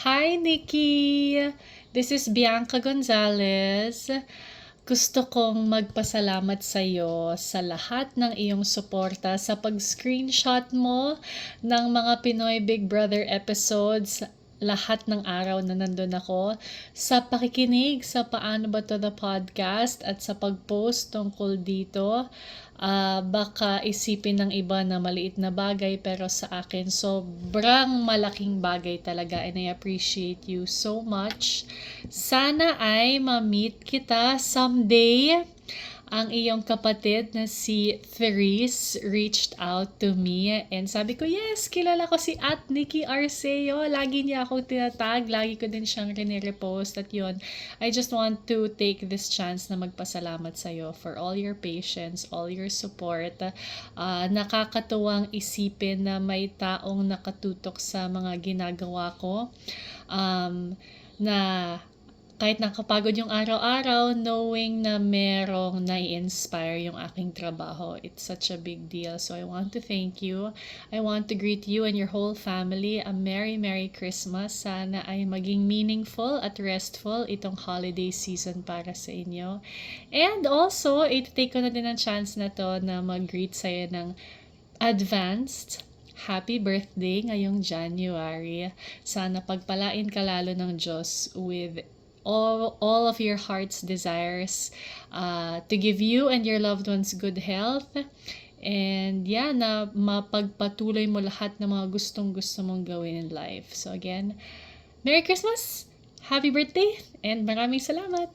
Hi, Nikki! This is Bianca Gonzalez. Gusto kong magpasalamat sa iyo sa lahat ng iyong suporta sa pag-screenshot mo ng mga Pinoy Big Brother episodes lahat ng araw na nandun ako, sa pakikinig sa Paano Ba To The Podcast at sa pag-post tungkol dito. Baka isipin ng iba na maliit na bagay, pero sa akin sobrang malaking bagay talaga, and I appreciate you so much. Sana ay ma-meet kita someday. Ang iyong kapatid na si Therese reached out to me and sabi ko, yes, kilala ko si Nikki Arceo. Lagi niya akong tinatag, lagi ko din siyang rinirepost. At yun, I just want to take this chance na magpasalamat sa iyo for all your patience, all your support. Nakakatuwang isipin na may taong nakatutok sa mga ginagawa ko. Na kahit nakapagod yung araw-araw, knowing na merong nai-inspire yung aking trabaho, it's such a big deal. So I want to thank you. I want to greet you and your whole family a Merry Merry Christmas. Sana ay maging meaningful at restful itong holiday season para sa inyo. And also, ito-take ko na din ang chance na to na mag-greet sa'yo ng advanced happy birthday ngayong January. Sana pagpalain ka lalo ng Diyos with all of your heart's desires, to give you and your loved ones good health, and na mapagpatuloy mo lahat ng mga gustong-gusto mong gawin in life. So again, Merry Christmas, Happy Birthday, and maraming salamat!